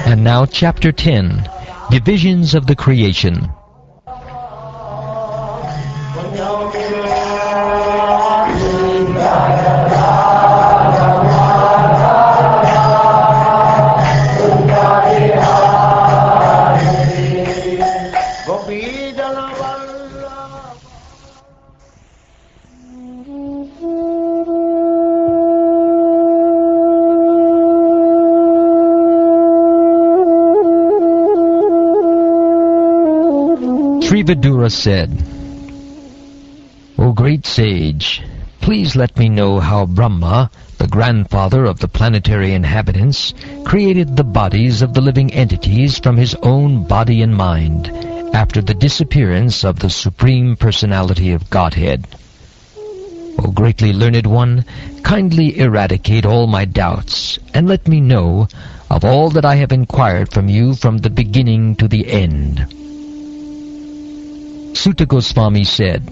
And now Chapter 10, Divisions of the Creation. Sri Vidura said, O great sage, please let me know how Brahma, the grandfather of the planetary inhabitants, created the bodies of the living entities from his own body and mind after the disappearance of the Supreme Personality of Godhead. O greatly learned one, kindly eradicate all my doubts and let me know of all that I have inquired from you from the beginning to the end. Sutta Goswami said,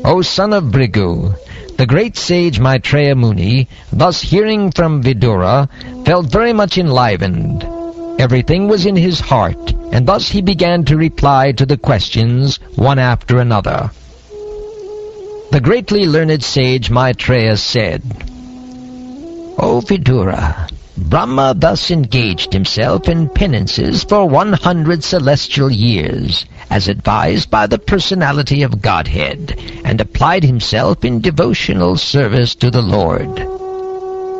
O son of Bhrigu, the great sage Maitreya Muni, thus hearing from Vidura, felt very much enlivened. Everything was in his heart, and thus he began to reply to the questions one after another. The greatly learned sage Maitreya said, O Vidura, Brahma thus engaged himself in penances for 100 celestial years, as advised by the personality of Godhead, and applied himself in devotional service to the Lord.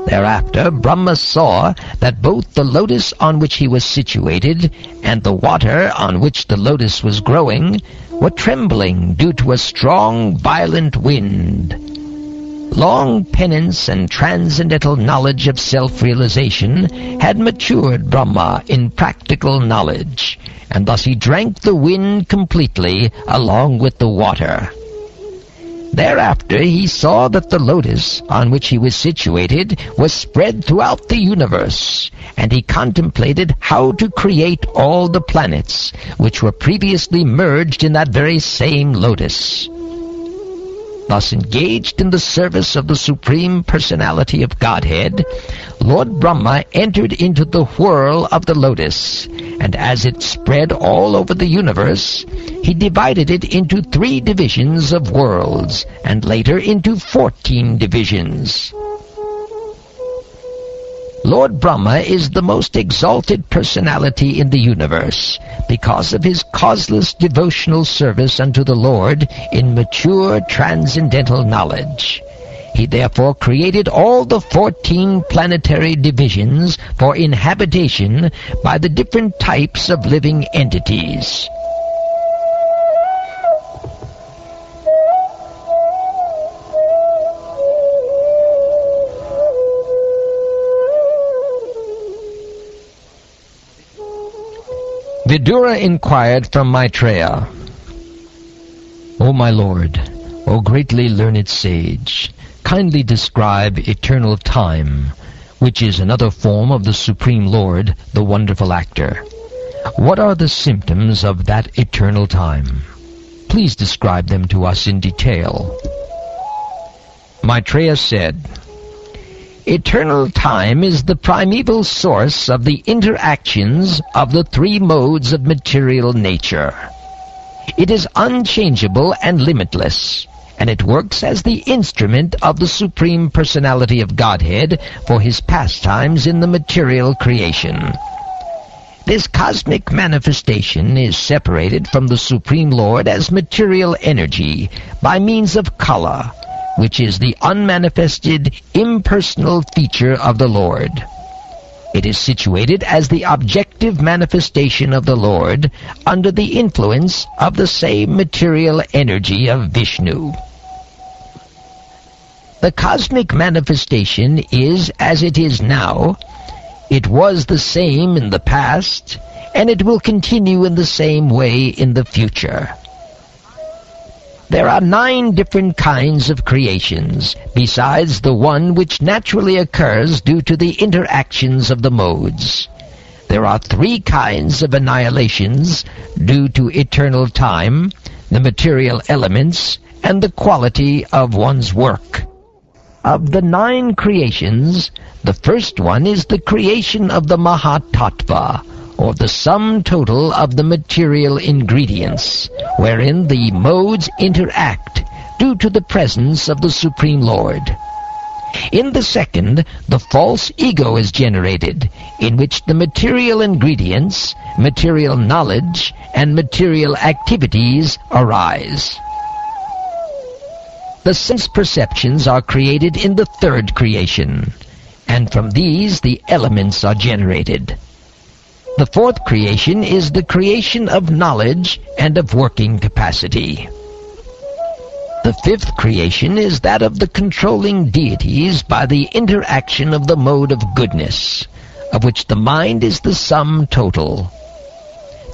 Thereafter Brahma saw that both the lotus on which he was situated and the water on which the lotus was growing were trembling due to a strong, violent wind. Long penance and transcendental knowledge of self-realization had matured Brahma in practical knowledge, and thus he drank the wind completely along with the water. Thereafter he saw that the lotus on which he was situated was spread throughout the universe, and he contemplated how to create all the planets, which were previously merged in that very same lotus. Thus engaged in the service of the Supreme Personality of Godhead, Lord Brahma entered into the whirl of the lotus, and as it spread all over the universe, he divided it into 3 divisions of worlds, and later into 14 divisions. Lord Brahma is the most exalted personality in the universe because of his causeless devotional service unto the Lord in mature transcendental knowledge. He therefore created all the 14 planetary divisions for inhabitation by the different types of living entities. Vidura inquired from Maitreya, O my lord, O greatly learned sage, kindly describe eternal time, which is another form of the Supreme Lord, the wonderful actor. What are the symptoms of that eternal time? Please describe them to us in detail. Maitreya said, Eternal time is the primeval source of the interactions of the 3 modes of material nature. It is unchangeable and limitless, and it works as the instrument of the Supreme Personality of Godhead for his pastimes in the material creation. This cosmic manifestation is separated from the Supreme Lord as material energy by means of color, which is the unmanifested, impersonal feature of the Lord. It is situated as the objective manifestation of the Lord under the influence of the same material energy of Vishnu. The cosmic manifestation is as it is now. It was the same in the past, and it will continue in the same way in the future. There are 9 different kinds of creations, besides the one which naturally occurs due to the interactions of the modes. There are 3 kinds of annihilations due to eternal time, the material elements, and the quality of one's work. Of the 9 creations, the first one is the creation of the Mahatattva, or the sum total of the material ingredients, wherein the modes interact due to the presence of the Supreme Lord. In the second, the false ego is generated, in which the material ingredients, material knowledge, and material activities arise. The sense perceptions are created in the third creation, and from these the elements are generated. The fourth creation is the creation of knowledge and of working capacity. The fifth creation is that of the controlling deities by the interaction of the mode of goodness, of which the mind is the sum total.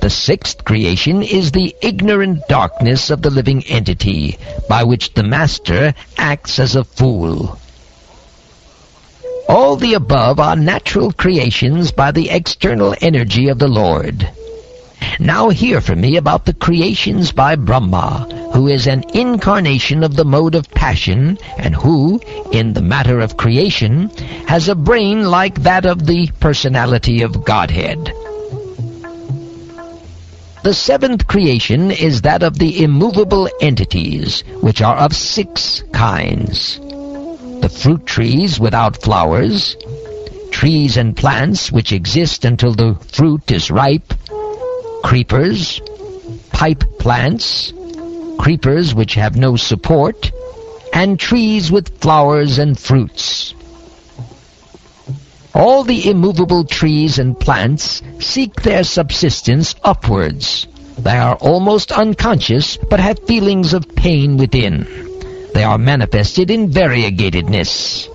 The sixth creation is the ignorant darkness of the living entity, by which the master acts as a fool. All the above are natural creations by the external energy of the Lord. Now hear from me about the creations by Brahma, who is an incarnation of the mode of passion, and who, in the matter of creation, has a brain like that of the personality of Godhead. The seventh creation is that of the immovable entities, which are of 6 kinds. The fruit trees without flowers, trees and plants which exist until the fruit is ripe, creepers, pipe plants, creepers which have no support, and trees with flowers and fruits. All the immovable trees and plants seek their subsistence upwards. They are almost unconscious, but have feelings of pain within. They are manifested in variegatedness.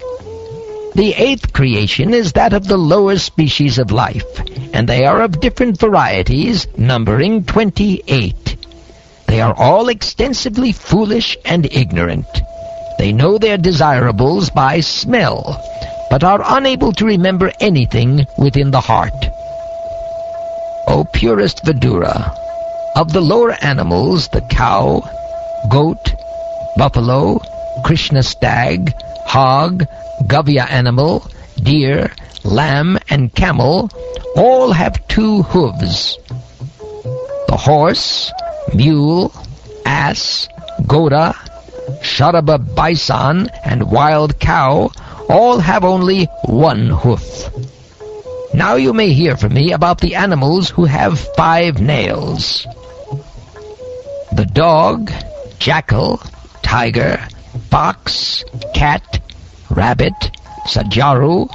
The 8th creation is that of the lower species of life, and they are of different varieties, numbering 28. They are all extensively foolish and ignorant. They know their desirables by smell, but are unable to remember anything within the heart. O purest Vidura, of the lower animals, the cow, goat, buffalo, Krishna stag, hog, Gavya animal, deer, lamb, and camel all have 2 hooves. The horse, mule, ass, goda, Sharaba bison, and wild cow all have only 1 hoof. Now you may hear from me about the animals who have 5 nails. The dog, jackal, tiger, fox, cat, rabbit, sajaru,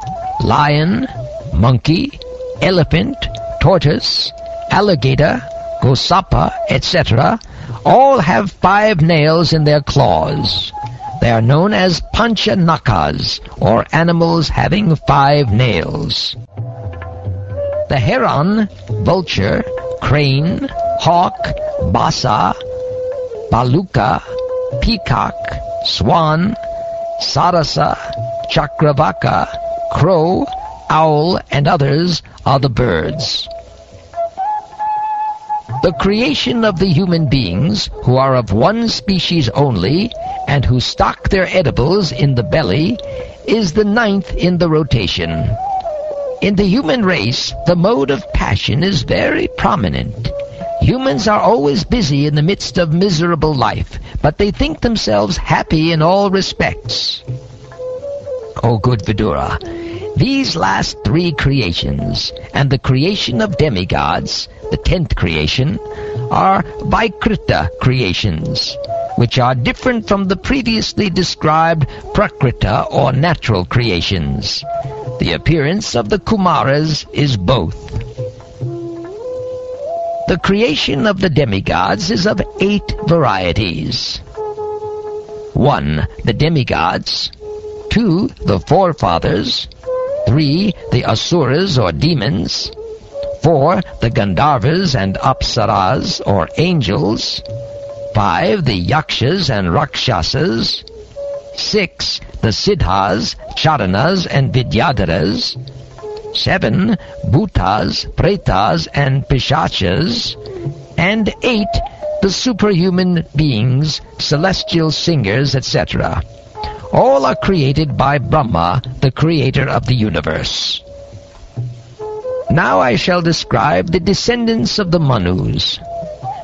lion, monkey, elephant, tortoise, alligator, gosapa, etc. all have 5 nails in their claws. They are known as panchanakas, or animals having 5 nails. The heron, vulture, crane, hawk, basa, baluka, peacock, swan, sarasa, chakravaka, crow, owl, and others are the birds. The creation of the human beings, who are of 1 species only, and who stock their edibles in the belly, is the 9th in the rotation. In the human race, the mode of passion is very prominent. Humans are always busy in the midst of miserable life, but they think themselves happy in all respects. O good Vidura, these last 3 creations, and the creation of demigods, the 10th creation, are Vikrita creations, which are different from the previously described Prakrita or natural creations. The appearance of the Kumaras is both. The creation of the demigods is of 8 varieties. 1. The demigods. 2. The forefathers. 3. The asuras or demons. 4. The Gandharvas and Apsaras or angels. 5. The Yakshas and Rakshasas. 6. The Siddhas, Charanas, and Vidyadharas. 7. Bhutas, Pretas, and Pishachas. And 8. The superhuman beings, celestial singers, etc. All are created by Brahma, the creator of the universe. Now I shall describe the descendants of the Manus.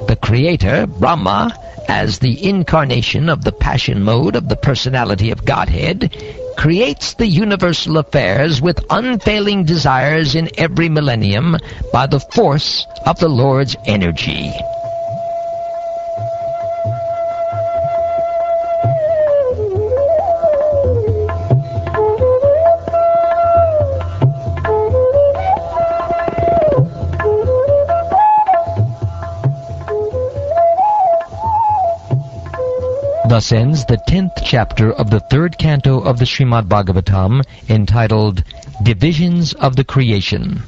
The creator, Brahma, as the incarnation of the passion mode of the personality of Godhead, creates the universal affairs with unfailing desires in every millennium by the force of the Lord's energy. Thus ends the 10th chapter of the 3rd canto of the Srimad Bhagavatam, entitled Divisions of the Creation.